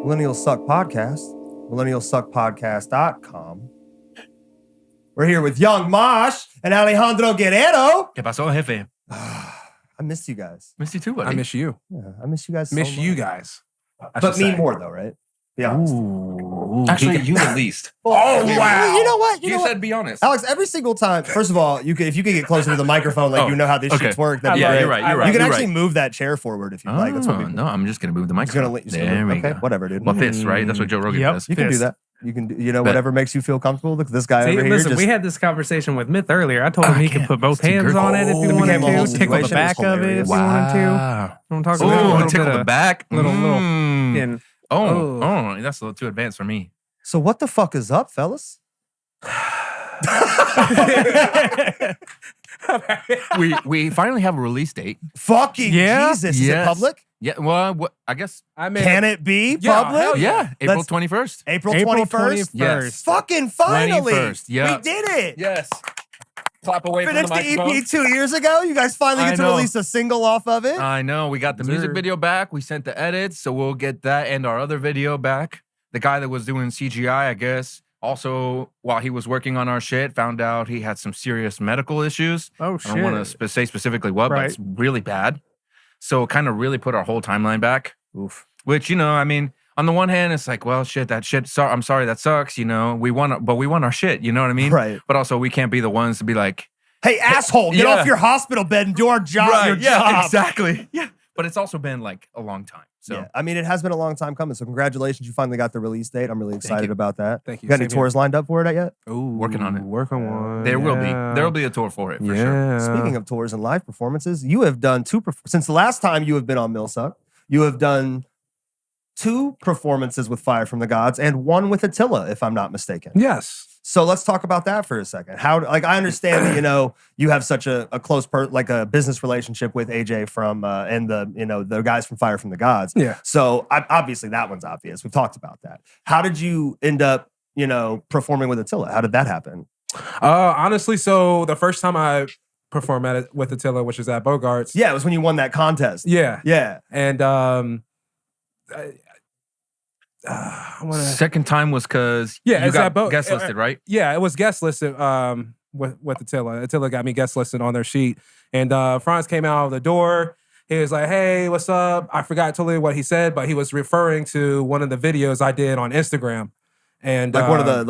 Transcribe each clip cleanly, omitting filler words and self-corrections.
Millennials Suck Podcast, millennialsuckpodcast.com. We're here with young Mosh and Alejandro Guerrero. ¿Qué pasó, jefe? I missed you guys. Miss you too, buddy. I miss you. Yeah, I miss you guys so Miss much. you guys. But me more though, right? Be honest. Ooh. Actually, you the least. Oh, wow. You know what? You know what? said be honest. Alex, every single time, first of all, if you could get closer to the microphone, like you know how this shit's work, that'd be Yeah, great. you're right. You're right. You can you're actually right. move that chair forward if you like. That's what we No, I'm just gonna move the He's gonna microphone. he's gonna There we okay, go. whatever, dude. Well, fist, right? That's what Joe Rogan Yep. does. You can do Fist. that. You can, whatever makes you feel comfortable. Look, this guy See, over here. listen, just, we had this conversation with Myth earlier. I told him he could put both hands on it if he It wanted became a whole to. Tickle the situation. back It was of it if he hilarious. wanted to. Wow. I'm talking about a Oh, little tickle bit the of back. little. Mm. And, Oh, that's a little too advanced for me. So what the fuck is up, fellas? We finally have a release date. Fucking Yeah? Jesus. Is it Yes. public? Yeah, well, I guess. I mean, Can it be Yeah, public? hell Yeah, April Let's- 21st. April April 21st? 21st. Yes. Fucking finally. 21st, yeah. We did it. Yes. Clap away from the Finished the microphone. EP 2 years ago. You guys finally I get to know. release a single off of it. I know. We got the Sir. music video back. We sent the edits, so we'll get that and our other video back. The guy that was doing CGI, I guess, also while he was working on our shit, found out he had some serious medical issues. oh, I shit. don't want to say specifically what, but Right. it's really bad. So it kind of really put our whole timeline back. Oof. Which, I mean, on the one hand, it's like, well, shit, I'm sorry, that sucks, we want our shit, you know what I mean? Right. But also, we can't be the ones to be like, Hey, asshole, get Yeah. off your hospital bed and do our job. Your yeah, job. exactly. Yeah. But it's also been like a long time. So Yeah. I mean, it has been a long time coming. So congratulations, you finally got the release date. I'm really excited you. about that. Thank you. Got any Same here. tours lined up for it yet? Ooh, Working on it. Work on one. there will be. Yeah. There will be a tour for it, for sure. Yeah. Speaking of tours and live performances, you have done since the last time you have been on Millsuck, you have done 2 performances with Fire from the Gods and 1 with Attila, if I'm not mistaken. Yes. So let's talk about that for a second. How, I understand that, you have such a close, a business relationship with AJ from, and the guys from Fire from the Gods. Yeah. So obviously that one's obvious. We've talked about that. How did you end up, performing with Attila? How did that happen? Honestly, so the first time I performed with Attila, which is at Bogart's. Yeah, it was when you won that contest. Yeah. Yeah. And I want to. Second time was because Yeah, you it's got at both- guest listed, right? Yeah, it was guest listed with Attila. Attila got me guest listed on their sheet. And Franz came out of the door. He was like, hey, what's up? I forgot totally what he said, but he was referring to one of the videos I did on Instagram. And Like one of the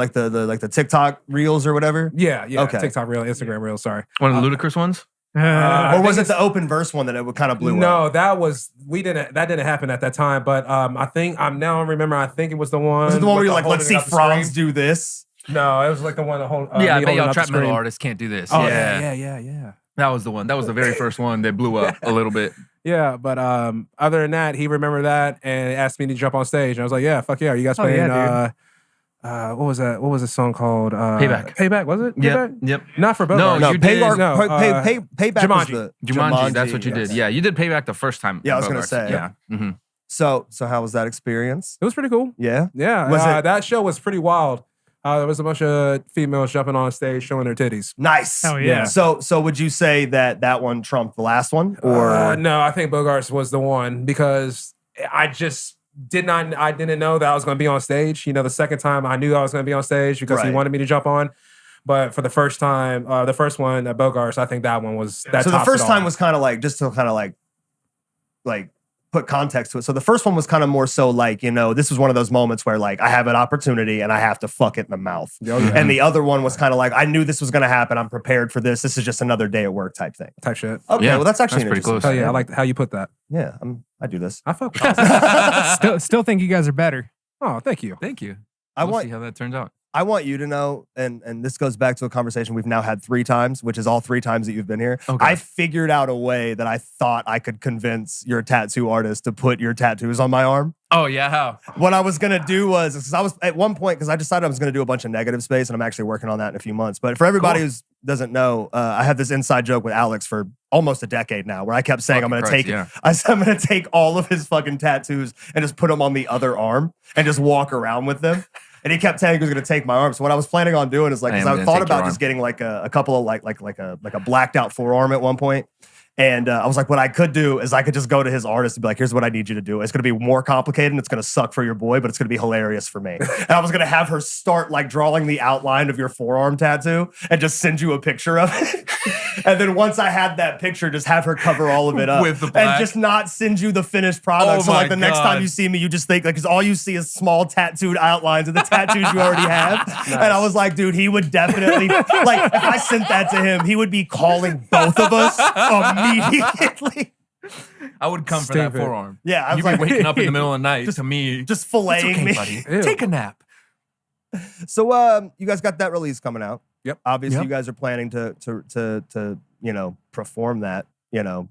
the TikTok reels or whatever? Yeah, Okay. TikTok reel, Instagram reel, sorry. One of the ludicrous ones? I Or was think it the open verse one that it kind of blew up? No, that didn't happen at that time. But I think I think it was the one. Was it the one where with you're like, let's see holding up the Franz screen. do this? No, it was like the one that hold. Yeah, I me bet holding y'all up the trap metal screen. artists can't do this. Oh yeah. yeah. That was the one. That was the very first one that blew up a little bit. Yeah, but other than that, he remembered that and asked me to jump on stage. And I was like, yeah, fuck yeah. Are you guys Oh, playing? yeah, What was that? What was the song called? Payback. Payback, was it? Payback? Yep. Not for No, Bogart. No, you did- Payback was Jumanji. the Jumanji, that's what you yes. did. Yeah, you did Payback the first time. Yeah, I was gonna Bogarts. say. Yeah. Mm-hmm. So how was that experience? It was pretty cool. Yeah. Yeah, Was it- that show was pretty wild. There was a bunch of females jumping on stage showing their titties. Nice. Hell yeah. So would you say that one trumped the last one? Or No, I think Bogarts was the one because I just didn't know that I was going to be on stage. The second time I knew I was going to be on stage because he Right. wanted me to jump on. But for the first time, the first one at Bogarts, I think that one was that. so the tops first it time all. was kind of like, just to kind of like put context to it. So the first one was kind of more so like, this was one of those moments where like I have an opportunity and I have to fuck it in the mouth. Oh, yeah. And the other one was kind of like, I knew this was going to happen. I'm prepared for this. This is just another day at work type thing. type shit. Okay, Yeah, well that's actually that's pretty interesting. close. Oh yeah, I like how you put that. Yeah, I do this. I fuck with that. still think you guys are better. Oh, thank you. Thank you. I We'll want see how that turns out. I want you to know, and this goes back to a conversation we've now had 3 times, which is all 3 times that you've been here. Okay. I figured out a way that I thought I could convince your tattoo artist to put your tattoos on my arm. Oh yeah, how? What I was gonna do was, because I was at one point, because I decided I was gonna do a bunch of negative space, and I'm actually working on that in a few months. But for everybody who doesn't know, I have this inside joke with Alex for almost a decade now, where I kept saying Fucking I'm Christ, gonna yeah. I'm gonna take all of his fucking tattoos and just put them on the other arm and just walk around with them. And he kept saying he was going to take my arm. So what I was planning on doing is like, I am because I gonna thought take your about just getting like a couple of like a blacked out forearm at one point. And I was like, what I could do is I could just go to his artist and be like, here's what I need you to do. It's going to be more complicated and it's going to suck for your boy, but it's going to be hilarious for me. And I was going to have her start like drawing the outline of your forearm tattoo and just send you a picture of it. And then once I had that picture, just have her cover all of it up With the black. and just not send you the finished product. Oh So like my the next time God. you see me, you just think like, because all you see is small tattooed outlines of the tattoos you already have. And I was like, dude, he would definitely, like if I sent that to him, he would be calling both of us immediately. I would come for that Stupid. forearm. Yeah, I was You'd be like, waking up in the middle of the night to me. just It's filleting okay, me. buddy. Ew. Take a nap. So you guys got that release coming out. Yep. Obviously, Yep. you guys are planning to perform that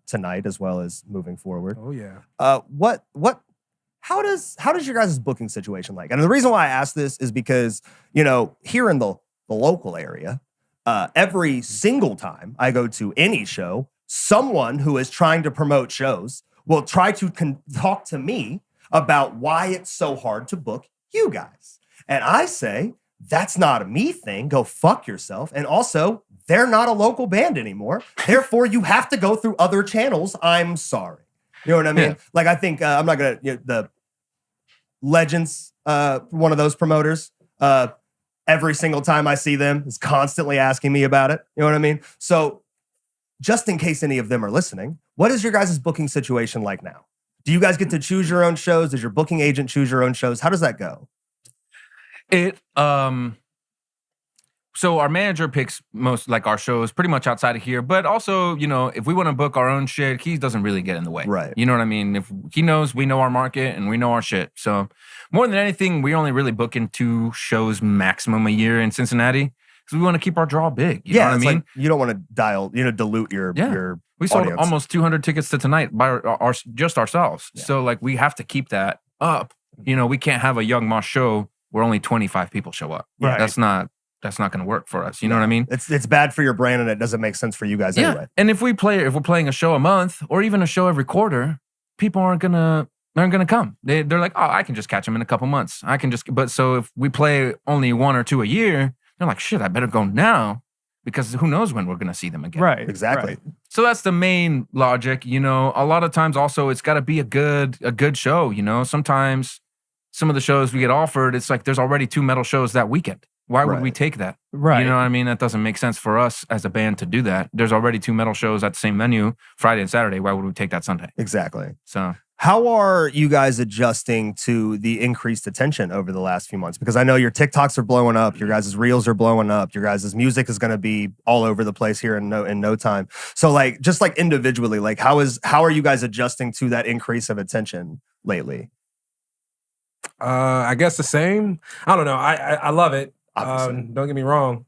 tonight as well as moving forward. Oh yeah. How does your guys' booking situation like? And the reason why I ask this is because here in the local area, every single time I go to any show, someone who is trying to promote shows will try to talk to me about why it's so hard to book you guys. And I say, that's not a me thing. Go fuck yourself. And also, they're not a local band anymore. Therefore, you have to go through other channels. I'm sorry. You know what I mean? Yeah. Like, I think I'm not going to, the Legends, one of those promoters, every single time I see them is constantly asking me about it. You know what I mean? So just in case any of them are listening, what is your guys' booking situation like now? Do you guys get to choose your own shows? Does your booking agent choose your own shows? How does that go? So our manager picks most like our shows pretty much outside of here, but also, if we want to book our own shit, he doesn't really get in the way. Right. You know what I mean? If he knows, we know our market and we know our shit. So more than anything, we only really book in 2 shows maximum a year in Cincinnati because we want to keep our draw big. You know what I it's mean? like you don't want to dilute your We sold audience. almost 200 tickets to tonight by just ourselves. Yeah. So like we have to keep that up. We can't have a Young Mosh show where only 25 people show up. Right. That's not going to work for us. You know what I mean? It's bad for your brand and it doesn't make sense for you guys anyway. And if we're playing a show a month or even a show every quarter, people aren't gonna come. They're like, oh, I can just catch them in a couple months. But so if we play only 1 or 2 a year, they're like, shit, I better go now because who knows when we're gonna see them again. Right. Exactly. Right. So that's the main logic. A lot of times also it's got to be a good show. Sometimes some of the shows we get offered, it's like there's already 2 metal shows that weekend. Why would we Right. take that? Right. You know what I mean? That doesn't make sense for us as a band to do that. There's already 2 metal shows at the same venue, Friday and Saturday. Why would we take that Sunday? Exactly. So How are you guys adjusting to the increased attention over the last few months? Because I know your TikToks are blowing up, your guys' reels are blowing up, your guys' music is going to be all over the place here in no time. So just individually, how are you guys adjusting to that increase of attention lately? I guess the same. I don't know. I love it. Obviously. Don't get me wrong,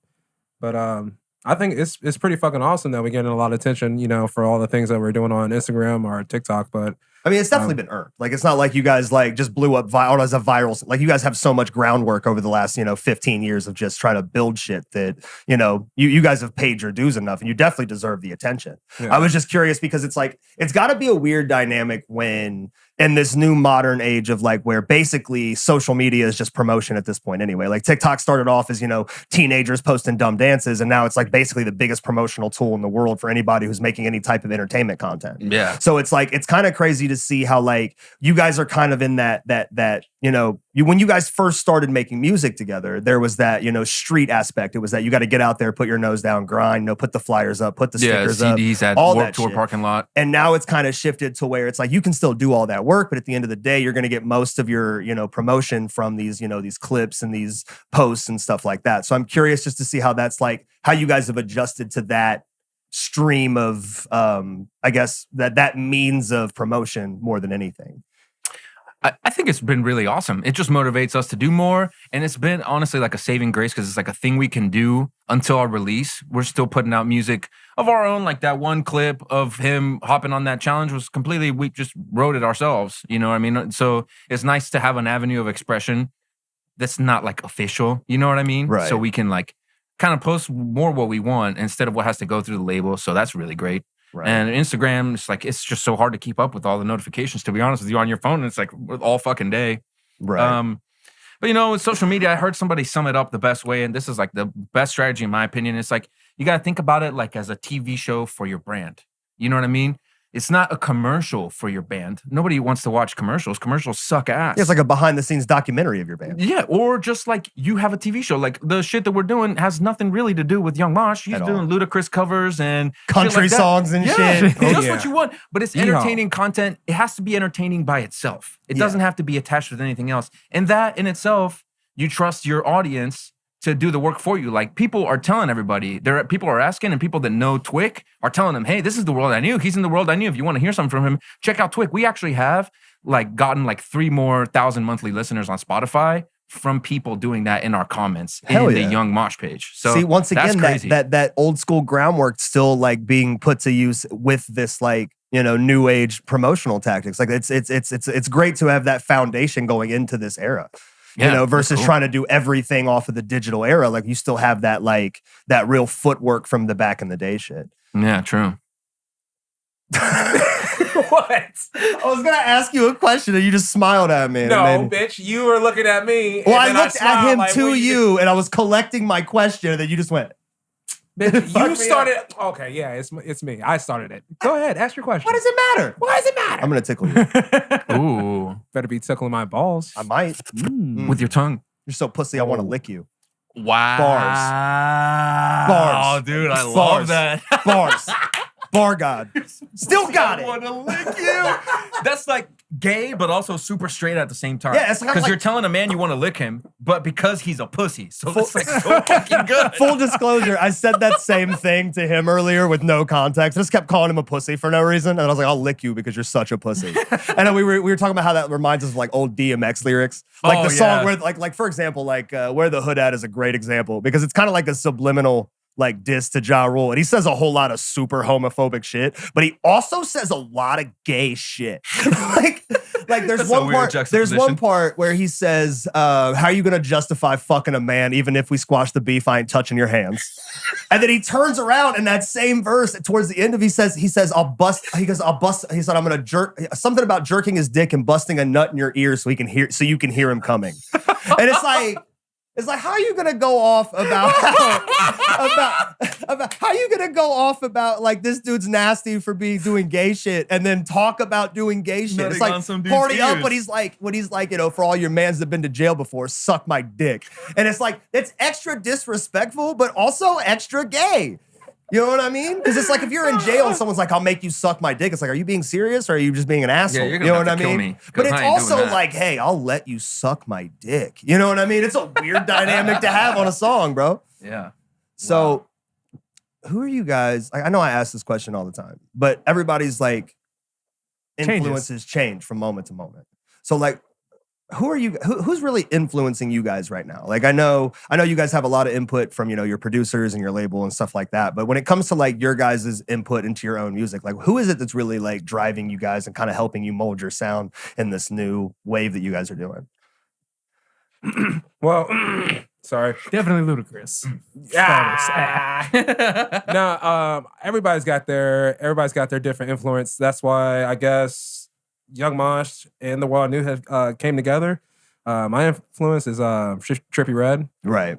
but I think it's pretty fucking awesome that we're getting a lot of attention, for all the things that we're doing on Instagram or TikTok. But I mean, it's definitely been earned. It's not like you guys just blew up as a viral. You guys have so much groundwork over the last 15 years of just trying to build shit that you guys have paid your dues enough, and you definitely deserve the attention. Yeah. I was just curious because it's got to be a weird dynamic when in this new modern age of where basically social media is just promotion at this point anyway. TikTok started off as teenagers posting dumb dances, and now it's basically the biggest promotional tool in the world for anybody who's making any type of entertainment content. yeah. So it's kind of crazy to see how you guys are kind of in that when you guys first started making music together, there was that street aspect. It was that you got to get out there, put your nose down, grind, put the flyers up, put the stickers up, CDs at all Warped that Tour shit. parking lot. And now it's kind of shifted to where it's you can still do all that work, but at the end of the day, you're going to get most of your promotion from these these clips and these posts and stuff like that. So I'm curious just to see how that's how you guys have adjusted to that stream of I guess that means of promotion more than anything. I think it's been really awesome. It just motivates us to do more. And it's been honestly like a saving grace because it's a thing we can do until our release. We're still putting out music of our own. That one clip of him hopping on that challenge was completely, we just wrote it ourselves. You know what I mean? So it's nice to have an avenue of expression that's not official. You know what I mean? Right. So we can kind of post more what we want instead of what has to go through the label. So that's really great. Right. And Instagram, it's just so hard to keep up with all the notifications, to be honest with you, on your phone. It's all fucking day. Right. But with social media, I heard somebody sum it up the best way, and this is the best strategy in my opinion. It's you got to think about it as a TV show for your brand. You know what I mean? It's not a commercial for your band. Nobody wants to watch commercials. Commercials suck ass. It's like a behind the scenes documentary of your band. Yeah, or just like you have a TV show. Like the shit that we're doing has nothing really to do with Young Mosh. He's At doing all. ludicrous covers and Country shit like that. songs and Yeah, shit. just yeah. what you want. But it's Yeehaw. entertaining content. It has to be entertaining by itself. It doesn't have to be attached with anything else. And that in itself, you trust your audience to do the work for you. Like people are telling everybody, people are asking, and people that know Twick are telling them, hey, this is the world I knew. He's in the world I knew. If you want to hear something from him, check out Twick. We actually have like gotten like 3 more thousand monthly listeners on Spotify from people doing that in our comments Hell in yeah. the Young Mosh page. So see, once that's again, crazy. that old school groundwork still like being put to use with this like, you know, new age promotional tactics. Like it's great to have that foundation going into this era. Yeah, you know, that's versus cool. trying to do everything off of the digital era. Like you still have that like that real footwork from the back in the day shit. Yeah, true. What? I was gonna ask you a question and you just smiled at me. No, and then- bitch, you were looking at me. well, and I then looked at smiled him like, to what you and I was collecting my question and then you just went, Bitch, Fuck you me started. Okay, yeah, it's me. I started it. Go ahead, ask your question. what does it matter? Why does it matter? I'm gonna tickle you. Ooh, Better be tickling my balls. I might. Mm. with your tongue. You're so pussy, I want to lick you. Wow. Bars. Oh, dude, I Bars. love that. Bars. Bar God. Still got I it. want to lick you. That's like gay, but also super straight at the same time. Yeah, it's kind of because like- you're telling a man you want to lick him, but because he's a pussy. So it's like so fucking good. Full disclosure, I said that same thing to him earlier with no context. I just kept calling him a pussy for no reason. And I was like, I'll lick you because you're such a pussy. And then we were talking about how that reminds us of like old DMX lyrics. Like Oh, the song yeah. where like for example, like Where the Hood At is a great example because it's kind of like a subliminal like diss to Ja Rule. And he says a whole lot of super homophobic shit, but he also says a lot of gay shit. like there's That's a one weird part there's juxtaposition. one part where he says, how are you gonna justify fucking a man even if we squash the beef, I ain't touching your hands? And then he turns around in that same verse towards the end of he says, he said, I'm gonna jerk something about jerking his dick and busting a nut in your ear so you can hear him coming. And it's like, how are you gonna go off about how you gonna go off about like this dude's nasty for doing gay shit and then talk about doing gay shit? It's Nutting like on some dude's party up ears. when he's like, you know, for all your mans that have been to jail before, suck my dick. And it's like, it's extra disrespectful, but also extra gay. You know what I mean? Because it's like if you're in jail and someone's like, I'll make you suck my dick. It's like, are you being serious or are you just being an asshole? you're You gonna know have what I to kill mean? me, 'cause But it's I ain't doing also that. like, hey, I'll let you suck my dick. You know what I mean? It's a weird dynamic to have on a song, bro. Yeah. So who are you guys? I know I ask this question all the time, but everybody's like influences change from moment to moment. So like, who are you? Who's really influencing you guys right now? Like I know you guys have a lot of input from, you know, your producers and your label and stuff like that. But when it comes to like your guys' input into your own music, like who is it that's really like driving you guys and kind of helping you mold your sound in this new wave that you guys are doing? Well, sorry. Definitely ludicrous. No, everybody's got their different influence. That's why I guess Young Mosh and the World I Knew have came together. My influence is Trippie Redd. Right.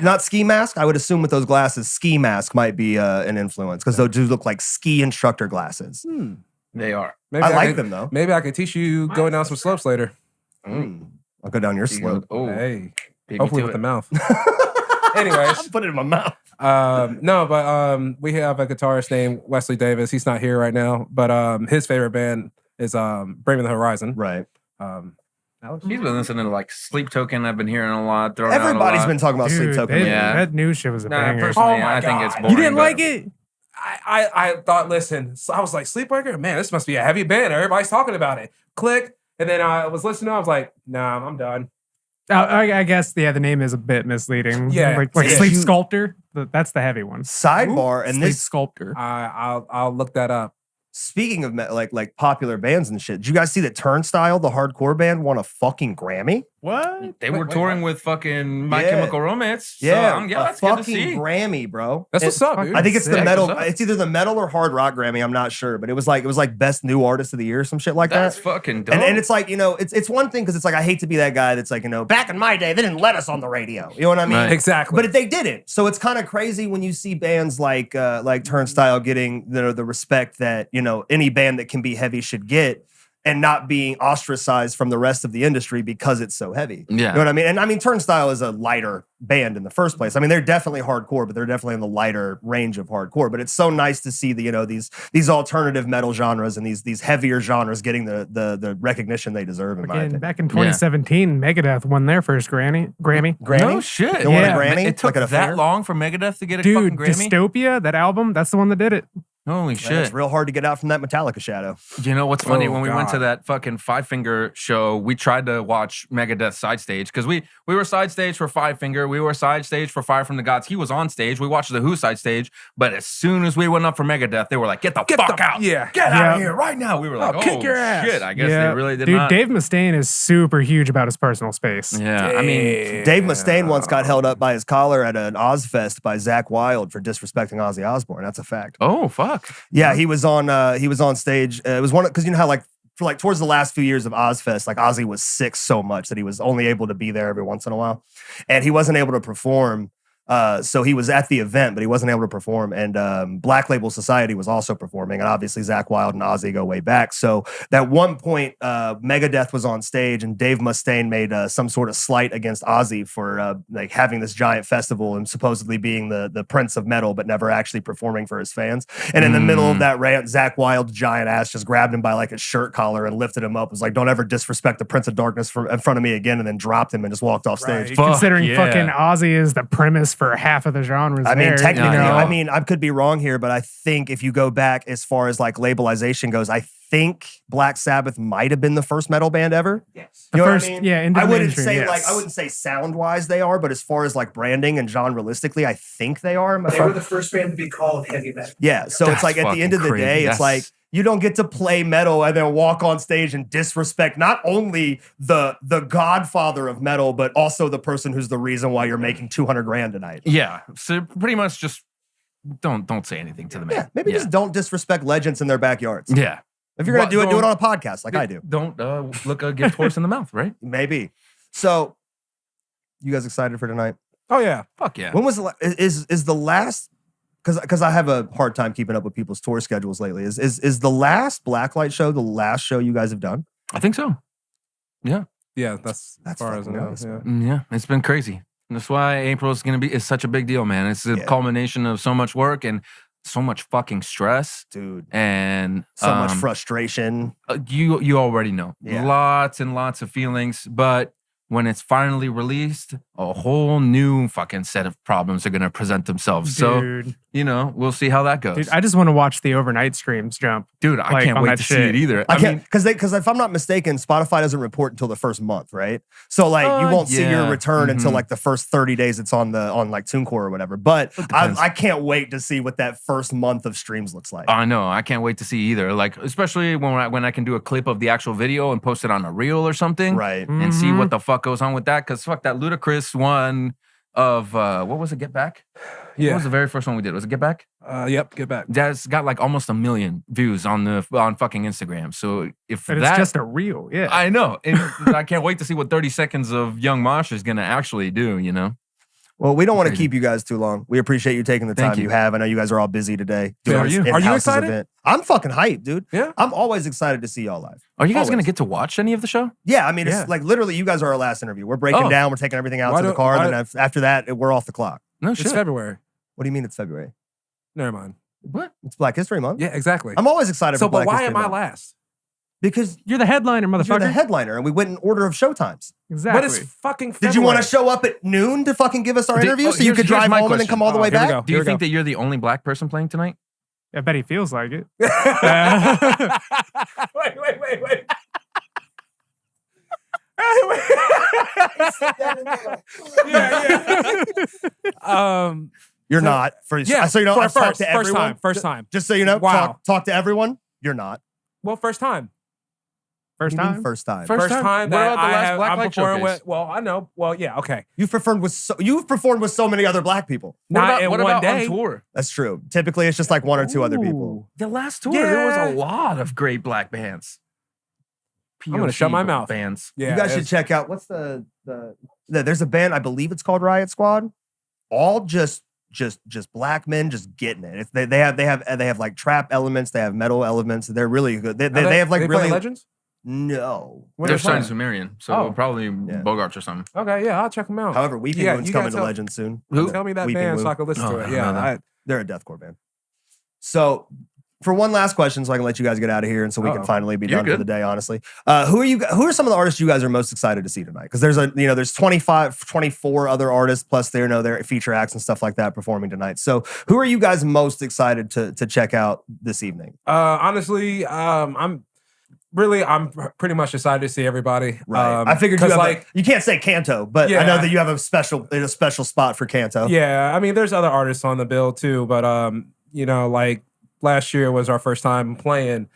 Not Ski Mask. I would assume with those glasses, Ski Mask might be an influence because those do look like ski instructor glasses. They are. Maybe I like can- them though. Maybe I can teach you going down some slopes later. I'll go down your slope. Oh, Hey, beat me hopefully to with it. the mouth. Anyways, Put it in my mouth. no, but we have a guitarist named Wesley Davis. He's not here right now, but his favorite band is Bring Me the Horizon. Right. Alex? He's been listening to like Sleep Token. I've been hearing a lot. Throwing out a Everybody's lot. been talking about Sleep Dude, Token. that, lately. Yeah. that new shit was a Nah, banger. personally, Oh my I think God. it's You boring. You didn't but- like it? I thought, listen, so I was like, Sleepwalker? Man, this must be a heavy band. Everybody's talking about it. Click. And then I was listening. I was like, nah, I'm done. I guess, yeah, the name is a bit misleading. Yeah. Like Yeah. Sleep Sculptor. That's the heavy one. Sidebar, and Sleep this Sculptor. I'll look that up. speaking of like popular bands and shit, did you guys see that Turnstile, the hardcore band, won a fucking Grammy? What? They were touring with fucking My Yeah. Chemical Romance. So, Yeah, that's a good to fucking see. Grammy, bro. That's what's up, dude. I think it's the Sick. metal. What's up? It's either the metal or hard rock Grammy. I'm not sure, but it was like best new artist of the year, or some shit like That's that. fucking dope. And it's like, it's one thing because it's like I hate to be that guy that's like, back in my day they didn't let us on the radio. You know what I mean? Right. Exactly. But they didn't. So it's kind of crazy when you see bands like Turnstile getting the respect that any band that can be heavy should get, and not being ostracized from the rest of the industry because it's so heavy. Yeah. You know what I mean? And I mean, Turnstile is a lighter band in the first place. I mean, they're definitely hardcore, but they're definitely in the lighter range of hardcore. But it's so nice to see these alternative metal genres and these heavier genres getting the recognition they deserve, in my Again, opinion. back in 2017, Megadeth won their first Grammy. Grammy? No shit. They won a Yeah. Grammy? It took Like a that fair? long for Megadeth to get a Dude, fucking Grammy? Dystopia, that album, that's the one that did it. Holy Man, shit. it's real hard to get out from that Metallica shadow. You know what's funny? Oh, When we went to God. that fucking Five Finger show, we tried to watch Megadeth side stage because we were side stage for Five Finger. We were side stage for Fire from the Gods. He was on stage. We watched the Who side stage. But as soon as we went up for Megadeth, they were like, get the fuck out. Yeah. Get out Yeah. of here right now. We were like, kick your ass. shit. I guess they really did Dude, not. Dave Mustaine is super huge about his personal space. Yeah, I mean, Dave Mustaine once got held up by his collar at an Ozfest by Zach Wilde for disrespecting Ozzy Osbourne. That's a fact. oh, fuck. Yeah, he was on stage. It was one because you know how for towards the last few years of Ozfest, like Ozzy was sick so much that he was only able to be there every once in a while, and he wasn't able to perform. So he was at the event, but he wasn't able to perform. And Black Label Society was also performing. And obviously, Zach Wilde and Ozzy go way back. So at one point, Megadeth was on stage, and Dave Mustaine made some sort of slight against Ozzy for having this giant festival and supposedly being the prince of metal, but never actually performing for his fans. And in the middle of that rant, Zach Wilde's giant ass just grabbed him by like his shirt collar and lifted him up. Was like, "Don't ever disrespect the Prince of Darkness in front of me again," and then dropped him and just walked off stage. Right. Fuck, Considering yeah. fucking Ozzy is the premise for half of the genres. I mean, there, technically, you know? I mean, I could be wrong here, but I think if you go back as far as like labelization goes, I think Black Sabbath might have been the first metal band ever. Yes. The You know what first, I mean? yeah, into I the wouldn't mainstream, say yes. I wouldn't say sound wise they are, but as far as like branding and genrealistically, I think they are. They were the first band to be called heavy metal. Yeah, so it's That's like at the end of the fucking day, crazy. it's like you don't get to play metal and then walk on stage and disrespect not only the godfather of metal, but also the person who's the reason why you're making 200 grand tonight. Yeah. So pretty much just don't say anything to the man. Yeah, maybe just don't disrespect legends in their backyards. Yeah. If you're gonna do it Don't- on a podcast like I do. Don't look a gift horse in the mouth, right? Maybe. So, you guys excited for tonight? Oh, yeah. Fuck yeah. When was is the last? Because I have a hard time keeping up with people's tour schedules lately. Is the last Blacklight show the last show you guys have done? I think so. Yeah, that's as That's far as I fucking know. nice, Yeah. Yeah, it's been crazy. That's why April is it's such a big deal, man. It's a Yeah. culmination of so much work and so much fucking stress Dude, and so much frustration. You already know. Yeah. Lots and lots of feelings, but when it's finally released, a whole new fucking set of problems are going to present themselves. So, Dude, we'll see how that goes. dude, I just want to watch the overnight streams jump. Dude, I like, can't on wait that to see shit. it either. I I can't mean, because if I'm not mistaken, Spotify doesn't report until the first month, right? So like you won't see your yeah. return until Mhm. like the first 30 days it's on like TuneCore or whatever. But depends. I can't wait to see what that first month of streams looks like. I know. I can't wait to see either. Like, especially when I can do a clip of the actual video and post it on a reel or something. Right. And see Mhm. what the fuck goes on with that. Because fuck that ludicrous one of what was it? Get Back? What Yeah. was the very first one we did? Was it Get Back? Yep. Get back. That's got like almost 1 million views on fucking Instagram. So if But that it's just a reel, yeah. I know. And I can't wait to see what 30 seconds of Young Mosh is gonna actually do, Well, we don't want to Crazy. keep you guys too long. We appreciate you taking the Thank time you. you have. I know you guys are all busy today. Yeah, doing are this you? Are you in-houses excited? event. I'm fucking hyped, dude. Yeah. I'm always excited to see y'all live. Are you guys gonna Always. get to watch any of the show? Yeah, I mean, Yeah. it's like literally you guys are our last interview. We're breaking Oh. down. We're taking everything out Why to the don't- car. why Then after that, we're off the clock. No It's shit. February. What do you mean it's February? Never mind. What? It's Black History Month. Yeah, exactly. I'm always excited So, for Black but why History am I Month. last? Because You're the headliner, you're motherfucker. the headliner, and we went in order of showtimes. Exactly. But it's fucking February. Did you want to show up at noon to fucking give us our Did- interview oh, so you here's- could here's drive my home and then question. come all the way Here we back? go. Do you Here we think go. that you're the only black person playing tonight? I bet he feels like it. Wait. You're not. Yeah. So you know, I've talked to everyone. First time. Just so you know, Wow. talk to everyone. You're not. Well, first time. First What do you mean time? First time. First time What that about the last Black I'm Light performing Showcase? with. Well, I know. Well, yeah, okay. You've performed with so many other black people. Not in what one about day. on tour? That's true. Typically, it's just like one or two other people. The last tour, there was Yeah. a lot of great black bands. I'm gonna shut my mouth. Bands. Yeah, You guys should it's- check out what's there's a band, I believe it's called Riot Squad. All just black men just getting it. They have like trap elements, they have metal elements. They're really good. They have like they play really Legends. no. When They're they signed play? to Sumerian, so Oh. probably Bogarts or something. Okay, yeah, I'll check them out. However, Weeping Yeah, Wound's you coming gotta to tell- Legend soon. Who? Tell me that Weeping band so Wound. I can listen Oh, to I it. don't Yeah, know that. They're a deathcore band. So for one last question, so I can let you guys get out of here, and so we can Uh-oh. finally be You're done for good. the day. Honestly, who are some of the artists you guys are most excited to see tonight? Because there's 25, 24 other artists plus their feature acts and stuff like that performing tonight. So who are you guys most excited to check out this evening? honestly, I'm pretty much excited to see everybody. I figured you 'cause, have you can't say Kanto, but I know Yeah. that you have a special spot for Kanto. Yeah, I mean, there's other artists on the bill too, but like last year was our first time playing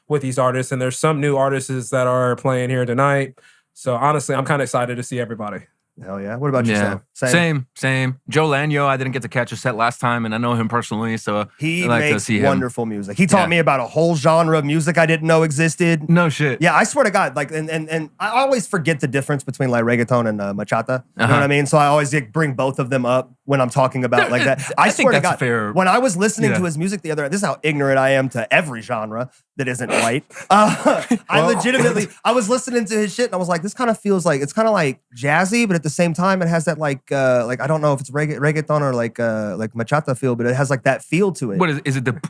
with these artists, and there's some new artists that are playing here tonight. So honestly, I'm kind of excited to see everybody. Hell yeah. What about you, Yeah, Sam? same. Joe Lanyo, I didn't get to catch a set last time, and I know him personally, so He I'd like to makes see him. wonderful music. He taught Yeah. me about a whole genre of music I didn't know existed. No shit. Yeah, I swear to God, like, and I always forget the difference between like reggaeton and bachata. You know Uh-huh. what I mean? So I always bring both of them up when I'm talking about like that. I I think swear to that's God, fair. when I was listening Yeah. to his music the other, this is how ignorant I am to every genre that isn't white. I legitimately, I was listening to his shit and I was like, this kind of feels like it's kind of like jazzy, but at the same time, it has that like I don't know if it's reggaeton or like bachata feel, but it has like that feel to it. What is it? The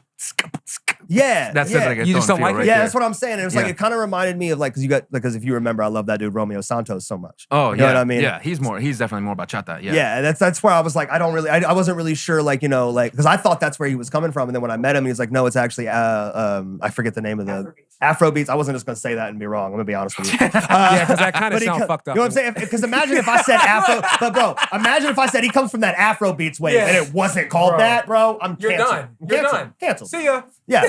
Yeah, that's yeah. the reggaeton You just don't feel like it? right Yeah, there. that's what I'm saying. And it was like Yeah. it kind of reminded me of like because if you remember, I love that dude Romeo Santos so much. Oh, You know yeah. what I mean? Yeah, he's definitely more bachata. Yeah. Yeah, that's where I was like, I wasn't really sure, like, because I thought that's where he was coming from, and then when I met him, he was like, no, it's actually I forget the name of the Afrobeats. I wasn't just gonna say that and be wrong. I'm gonna be honest with you. Yeah, 'cause that kinda but he sound co- fucked up. You know what I'm saying? Because imagine if I said Afro, but bro, imagine if I said he comes from that Afrobeats wave Yeah. and it wasn't called Bro. that, bro. I'm You're canceled. done. You're Canceled. done. Canceled. See ya. Yeah,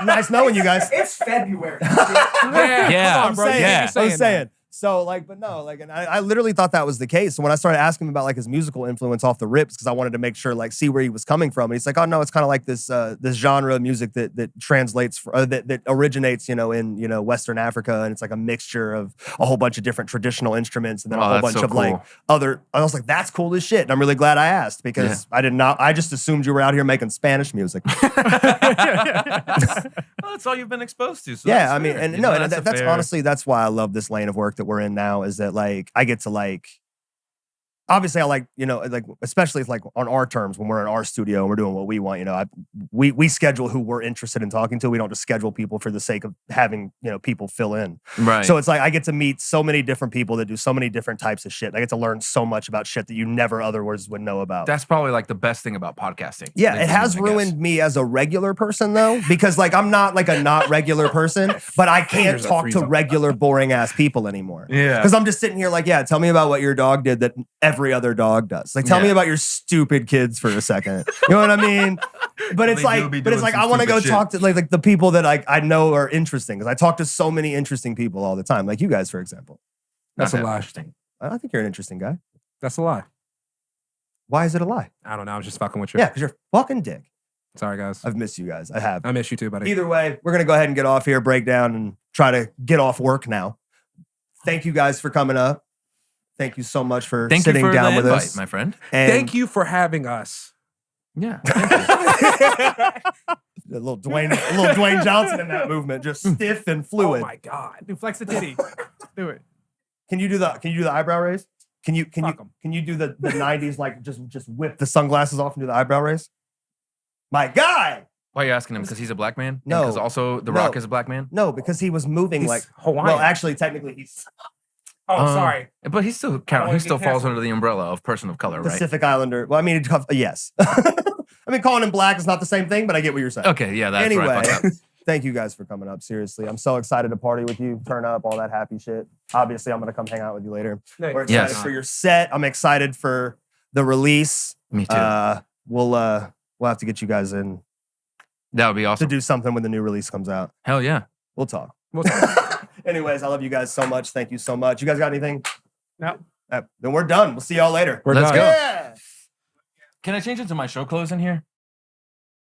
nice knowing you guys. It's February. Yeah, Yeah. come on, bro. You saying, can't be I'm that. saying. So like, but no, like, and I literally thought that was the case. So when I started asking him about like his musical influence off the rips, because I wanted to make sure, like, see where he was coming from, and he's like, oh no, it's kind of like this genre of music that translates that originates, in Western Africa, and it's like a mixture of a whole bunch of different traditional instruments, and then a Oh, whole that's bunch so of like cool. other. I was like, that's cool as shit, and I'm really glad I asked because I did not. I just assumed you were out here making Spanish music. Well, that's all you've been exposed to. So Yeah, that's I mean, fair. and You no, know, and a that's fair- honestly, that's why I love this lane of work that we're in now, is that like I get to like, obviously I like, like, especially if like on our terms when we're in our studio and we're doing what we want, we schedule who we're interested in talking to. We don't just schedule people for the sake of having, people fill in. Right. So it's like I get to meet so many different people that do so many different types of shit. I get to learn so much about shit that you never otherwise would know about. That's probably like the best thing about podcasting. Yeah, Like, it has I guess. ruined me as a regular person though, because like I'm not like a not regular person, but I can't Fingers are talk to freezing. regular boring ass people anymore. Yeah. Because I'm just sitting here like, yeah, tell me about what your dog did that every other dog does. Like, tell me Yeah. about your stupid kids for a second. You know what I mean? But it's They do like, be but it's doing like I some want to go stupid shit. talk to like the people that I know are interesting, because I talk to so many interesting people all the time, like you guys, for example. That's Not a that lie. interesting. I think you're an interesting guy. That's a lie. Why is it a lie? I don't know. I was just fucking with you. Yeah, because you're a fucking dick. Sorry, guys. I've missed you guys. I have. I miss you too, buddy. Either way, we're gonna go ahead and get off here, break down, and try to get off work now. Thank you guys for coming up. Thank you so much for Thank you sitting for down the with invite, us. my friend. And Thank you for having us. Yeah. a little Dwayne Johnson in that movement, just stiff and fluid. Oh my God. Do flex the titty. Do it. Can you do the eyebrow raise? Can you Fuck 'em. can you do the 90s, like just whip the sunglasses off and do the eyebrow raise? My guy. Why are you asking him? Because he's a black man? No. Because also The No. Rock is a black man? No, because he was moving He's like Hawaiian. well, actually, technically he's Oh, sorry. But he still wanna he get still falls canceled. under the umbrella of person of color, right? Pacific Islander. Well, I mean, yes. I mean, calling him black is not the same thing, but I get what you're saying. Okay, yeah, that's Anyway, right. Fuck up. thank you guys for coming up. Seriously, I'm so excited to party with you, turn up, all that happy shit. Obviously, I'm gonna come hang out with you later. No, We're excited Yes. for your set. I'm excited for the release. Me too. We'll have to get you guys in That would be to awesome. do something when the new release comes out. Hell yeah. We'll talk. We'll talk. Anyways, I love you guys so much. Thank you so much. You guys got anything? No. Then we're done. We'll see y'all later. We're Let's done. go. Yeah. Can I change it to my show clothes in here?